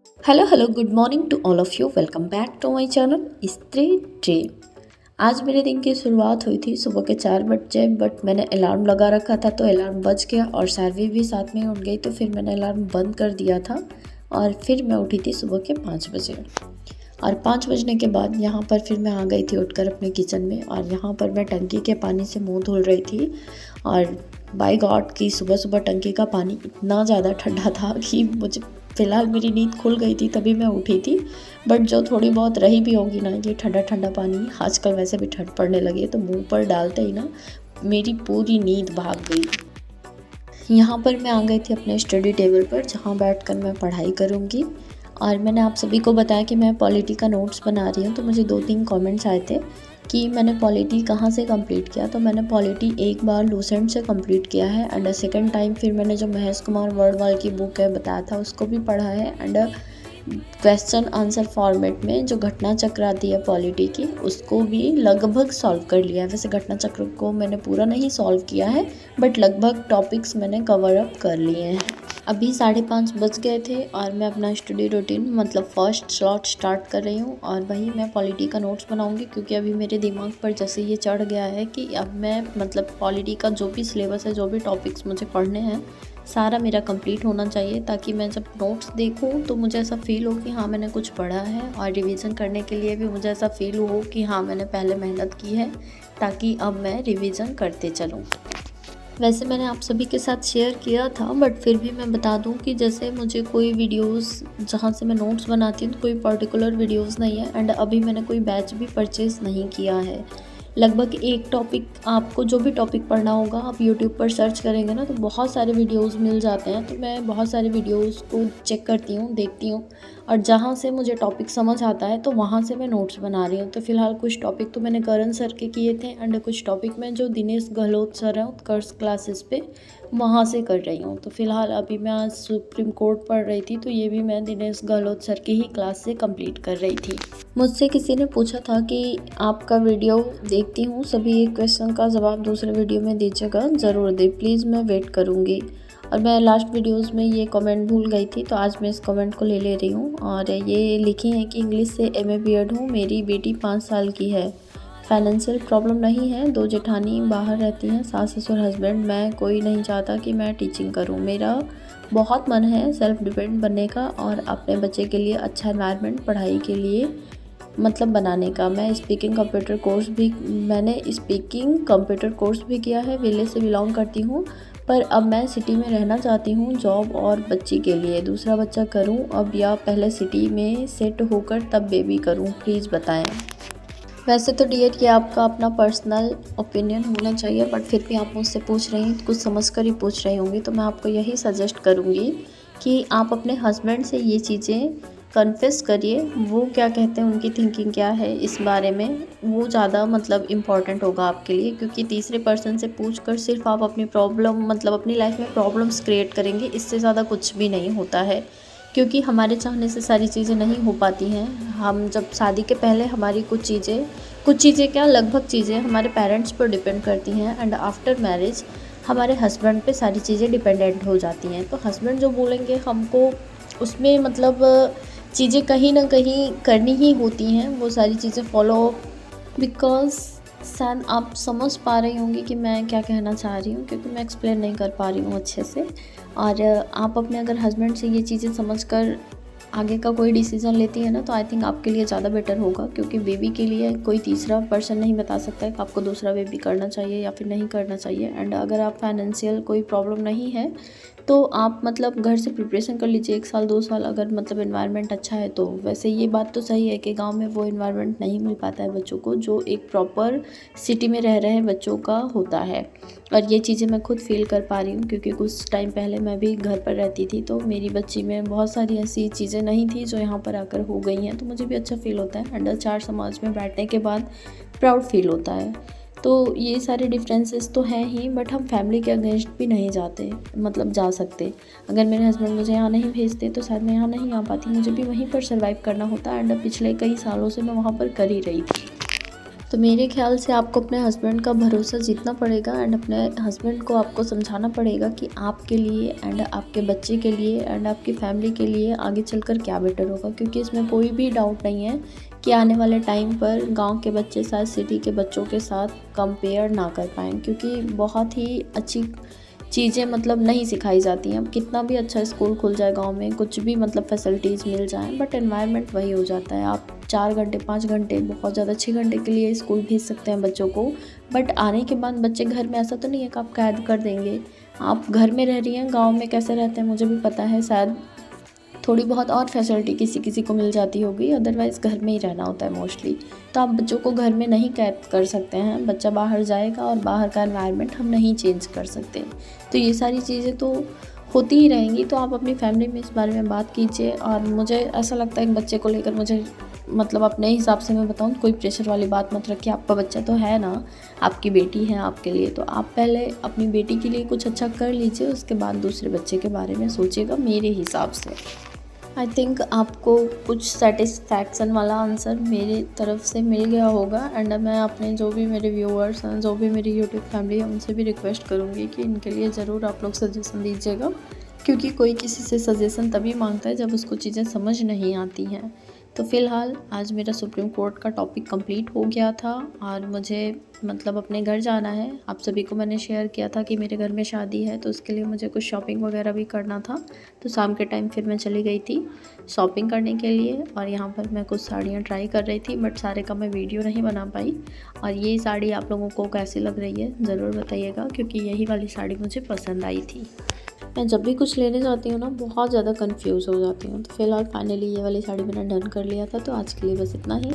Hello good morning to all of you. Welcome back to my channel Stree dream. आज मेरे दिन की शुरुआत हुई थी सुबह के 4 बजे, बट मैंने अलार्म लगा रखा था तो अलार्म बज गया और सारवी भी साथ में उठ गई, तो फिर मैंने अलार्म बंद कर दिया था और फिर मैं उठी थी सुबह के 5 बजे। और 5 बजने के बाद यहाँ पर फिर मैं आ गई थी उठकर अपने किचन में, और यहाँ पर मैं टंकी के पानी से मुँह धुल रही थी। और बाय गॉड कि सुबह सुबह टंकी का पानी इतना ज़्यादा ठंडा था कि मुझे फ़िलहाल मेरी नींद खुल गई थी तभी मैं उठी थी। बट जो थोड़ी बहुत रही भी होगी ना, ये ठंडा ठंडा पानी आजकल वैसे भी ठंड पड़ने लगी है, तो मुंह पर डालते ही ना मेरी पूरी नींद भाग गई। यहाँ पर मैं आ गई थी अपने स्टडी टेबल पर, जहाँ बैठकर मैं पढ़ाई करूँगी। और मैंने आप सभी को बताया कि मैं पॉलिटी का नोट्स बना रही हूँ, तो मुझे 2-3 कमेंट्स आए थे कि मैंने पॉलिटी कहाँ से कंप्लीट किया। तो मैंने पॉलिटी एक बार लूसेंट से कंप्लीट किया है, एंड सेकंड टाइम फिर मैंने जो महेश कुमार वर्डवाल की बुक है बताया था उसको भी पढ़ा है, एंड क्वेश्चन आंसर फॉर्मेट में जो घटना चक्र आती है पॉलिटी की उसको भी लगभग सॉल्व कर लिया है। वैसे घटना चक्र को मैंने पूरा नहीं सॉल्व किया है, बट लगभग टॉपिक्स मैंने कवर अप कर लिए हैं। अभी 5:30 बज गए थे और मैं अपना स्टडी रूटीन मतलब फर्स्ट स्लॉट स्टार्ट कर रही हूँ, और वही मैं पॉलिटी का नोट्स बनाऊँगी, क्योंकि अभी मेरे दिमाग पर जैसे ये चढ़ गया है कि अब मैं मतलब पॉलिटी का जो भी सिलेबस है, जो भी टॉपिक्स मुझे पढ़ने हैं, सारा मेरा कंप्लीट होना चाहिए, ताकि मैं जब नोट्स देखूं तो मुझे ऐसा फ़ील हो कि हाँ मैंने कुछ पढ़ा है, और रिवीजन करने के लिए भी मुझे ऐसा फ़ील हो कि हाँ मैंने पहले मेहनत की है, ताकि अब मैं रिवीजन करते चलूँ। वैसे मैंने आप सभी के साथ शेयर किया था, बट फिर भी मैं बता दूं कि जैसे मुझे कोई वीडियोस जहां से मैं नोट्स बनाती हूँ तो कोई पर्टिकुलर वीडियोस नहीं है, एंड अभी मैंने कोई बैच भी परचेज़ नहीं किया है। लगभग एक टॉपिक, आपको जो भी टॉपिक पढ़ना होगा आप यूट्यूब पर सर्च करेंगे ना तो बहुत सारे वीडियोस मिल जाते हैं, तो मैं बहुत सारे वीडियोस को चेक करती हूँ, देखती हूँ, और जहाँ से मुझे टॉपिक समझ आता है तो वहाँ से मैं नोट्स बना रही हूँ। तो फिलहाल कुछ टॉपिक तो मैंने करण सर के किए थे, एंड कुछ टॉपिक मैं जो दिनेश गहलोत सर हैं उत्कर्ष क्लासेस पे वहाँ से कर रही हूँ। तो फिलहाल अभी मैं आज सुप्रीम कोर्ट पढ़ रही थी, तो ये भी मैं दिनेश गहलोत सर की ही क्लास से कंप्लीट कर रही थी। मुझसे किसी ने पूछा था कि आपका वीडियो देखती हूँ, सभी एक क्वेश्चन का जवाब दूसरे वीडियो में दीजिएगा। ज़रूर दे, प्लीज़, मैं वेट करूँगी। और मैं लास्ट वीडियोस में ये कमेंट भूल गई थी, तो आज मैं इस कमेंट को ले रही हूँ, और ये लिखी है कि इंग्लिश से एमए बीएड हूँ, मेरी बेटी 5 साल की है, फाइनेंशियल प्रॉब्लम नहीं है, 2 जेठानी बाहर रहती हैं, सास ससुर हस्बैंड, मैं कोई नहीं चाहता कि मैं टीचिंग करूँ। मेरा बहुत मन है सेल्फ डिपेंड बनने का और अपने बच्चे के लिए अच्छा एनवायरनमेंट पढ़ाई के लिए मतलब बनाने का। मैंने स्पीकिंग कंप्यूटर कोर्स भी किया है, विलेज से बिलोंग करती हूँ, पर अब मैं सिटी में रहना चाहती हूँ जॉब और बच्ची के लिए। दूसरा बच्चा करूँ अब या पहले सिटी में सेट होकर तब बेबी करूँ, प्लीज़ बताएं। वैसे तो डियर ये आपका अपना पर्सनल ओपिनियन होना चाहिए, बट फिर भी आप मुझसे पूछ रही हैं, कुछ समझ कर ही पूछ रही होंगी, तो मैं आपको यही सजेस्ट करूँगी कि आप अपने हस्बैंड से ये चीज़ें कन्फेस करिए। वो क्या कहते हैं, उनकी थिंकिंग क्या है इस बारे में, वो ज़्यादा मतलब इम्पॉर्टेंट होगा आपके लिए, क्योंकि तीसरे पर्सन से पूछकर सिर्फ आप अपनी प्रॉब्लम मतलब अपनी लाइफ में प्रॉब्लम्स क्रिएट करेंगे, इससे ज़्यादा कुछ भी नहीं होता है। क्योंकि हमारे चाहने से सारी चीज़ें नहीं हो पाती हैं। हम जब शादी के पहले हमारी कुछ चीज़ें क्या लगभग चीज़ें हमारे पेरेंट्स पर डिपेंड करती हैं, एंड आफ्टर मैरिज हमारे हस्बैंड पे सारी चीज़ें डिपेंडेंट हो जाती हैं। तो हस्बैंड जो बोलेंगे हमको उसमें मतलब चीज़ें कहीं ना कहीं करनी ही होती हैं, वो सारी चीज़ें फॉलो, बिकॉज शायद आप समझ पा रही होंगी कि मैं क्या कहना चाह रही हूँ, क्योंकि मैं एक्सप्लेन नहीं कर पा रही हूँ अच्छे से। और आप अपने अगर हस्बैंड से ये चीज़ें समझकर आगे का कोई डिसीज़न लेती है ना, तो आई थिंक आपके लिए ज़्यादा बेटर होगा, क्योंकि बेबी के लिए कोई तीसरा पर्सन नहीं बता सकता है कि आपको दूसरा बेबी करना चाहिए या फिर नहीं करना चाहिए। एंड अगर आप फाइनेंशियल कोई प्रॉब्लम नहीं है तो आप मतलब घर से प्रिपरेशन कर लीजिए 1 साल 2 साल, अगर मतलब एनवायरनमेंट अच्छा है तो। वैसे ये बात तो सही है कि गांव में वो एनवायरनमेंट नहीं मिल पाता है बच्चों को जो एक प्रॉपर सिटी में रह रहे बच्चों का होता है, और ये चीज़ें मैं खुद फील कर पा रही हूँ, क्योंकि कुछ टाइम पहले मैं भी घर पर रहती थी, तो मेरी बच्ची में बहुत सारी ऐसी चीज़ें नहीं थी जो यहाँ पर आकर हो गई हैं, तो मुझे भी अच्छा फील होता है। अंडर 4 समाज में बैठने के बाद प्राउड फील होता है। तो ये सारे डिफरेंसेस तो हैं ही, बट हम फैमिली के अगेंस्ट भी नहीं जाते, मतलब जा सकते। अगर मेरे हस्बैंड मुझे यहाँ नहीं भेजते तो शायद मैं यहाँ नहीं आ पाती, मुझे भी वहीं पर सर्वाइव करना होता, एंड पिछले कई सालों से मैं वहाँ पर कर ही रही थी। तो मेरे ख़्याल से आपको अपने हस्बैंड का भरोसा जीतना पड़ेगा एंड अपने हस्बैंड को आपको समझाना पड़ेगा कि आपके लिए एंड आपके बच्चे के लिए एंड आपकी फैमिली के लिए आगे चलकर क्या बेटर होगा, क्योंकि इसमें कोई भी डाउट नहीं है कि आने वाले टाइम पर गांव के बच्चे शायद सिटी के बच्चों के साथ कंपेयर ना कर पाएँ, क्योंकि बहुत ही अच्छी चीज़ें मतलब नहीं सिखाई जाती हैं। अब कितना भी अच्छा स्कूल खुल जाए गांव में, कुछ भी मतलब फैसिलिटीज़ मिल जाएं, बट एनवायरनमेंट वही हो जाता है। आप 4 घंटे 5 घंटे, बहुत ज़्यादा 6 घंटे के लिए स्कूल भेज सकते हैं बच्चों को, बट आने के बाद बच्चे घर में, ऐसा तो नहीं है कि आप कैद कर देंगे। आप घर में रह रही हैं, गाँव में कैसे रहते हैं मुझे भी पता है, शायद थोड़ी बहुत और फैसिलिटी किसी किसी को मिल जाती होगी, अदरवाइज़ घर में ही रहना होता है मोस्टली। तो आप बच्चों को घर में नहीं कैद कर सकते हैं, बच्चा बाहर जाएगा और बाहर का एनवायरनमेंट हम नहीं चेंज कर सकते। तो ये सारी चीज़ें तो होती ही रहेंगी। तो आप अपनी फैमिली में इस बारे में बात कीजिए। और मुझे ऐसा लगता है कि बच्चे को लेकर मुझे मतलब अपने हिसाब से मैं बताऊँ, कोई प्रेशर वाली बात मत रखिए। आपका बच्चा तो है ना, आपकी बेटी है आपके लिए, तो आप पहले अपनी बेटी के लिए कुछ अच्छा कर लीजिए, उसके बाद दूसरे बच्चे के बारे में सोचिएगा मेरे हिसाब से। आई थिंक आपको कुछ सेटिस्फैक्शन वाला आंसर मेरी तरफ से मिल गया होगा एंड मैं अपने जो भी मेरे व्यूअर्स हैं, जो भी मेरी यूट्यूब फैमिली है, उनसे भी रिक्वेस्ट करूँगी कि इनके लिए ज़रूर आप लोग सजेशन दीजिएगा, क्योंकि कोई किसी से सजेशन तभी मांगता है जब उसको चीज़ें समझ नहीं आती हैं। तो फ़िलहाल आज मेरा सुप्रीम कोर्ट का टॉपिक कंप्लीट हो गया था और मुझे मतलब अपने घर जाना है। आप सभी को मैंने शेयर किया था कि मेरे घर में शादी है, तो उसके लिए मुझे कुछ शॉपिंग वगैरह भी करना था। तो शाम के टाइम फिर मैं चली गई थी शॉपिंग करने के लिए और यहाँ पर मैं कुछ साड़ियाँ ट्राई कर रही थी, बट सारे का मैं वीडियो नहीं बना पाई। और ये साड़ी आप लोगों को कैसी लग रही है ज़रूर बताइएगा, क्योंकि यही वाली साड़ी मुझे पसंद आई थी। मैं जब भी कुछ लेने जाती हूँ ना, बहुत ज़्यादा कंफ्यूज हो जाती हूँ। तो फिलहाल फाइनली ये वाली साड़ी मैंने डन कर लिया था। तो आज के लिए बस इतना ही।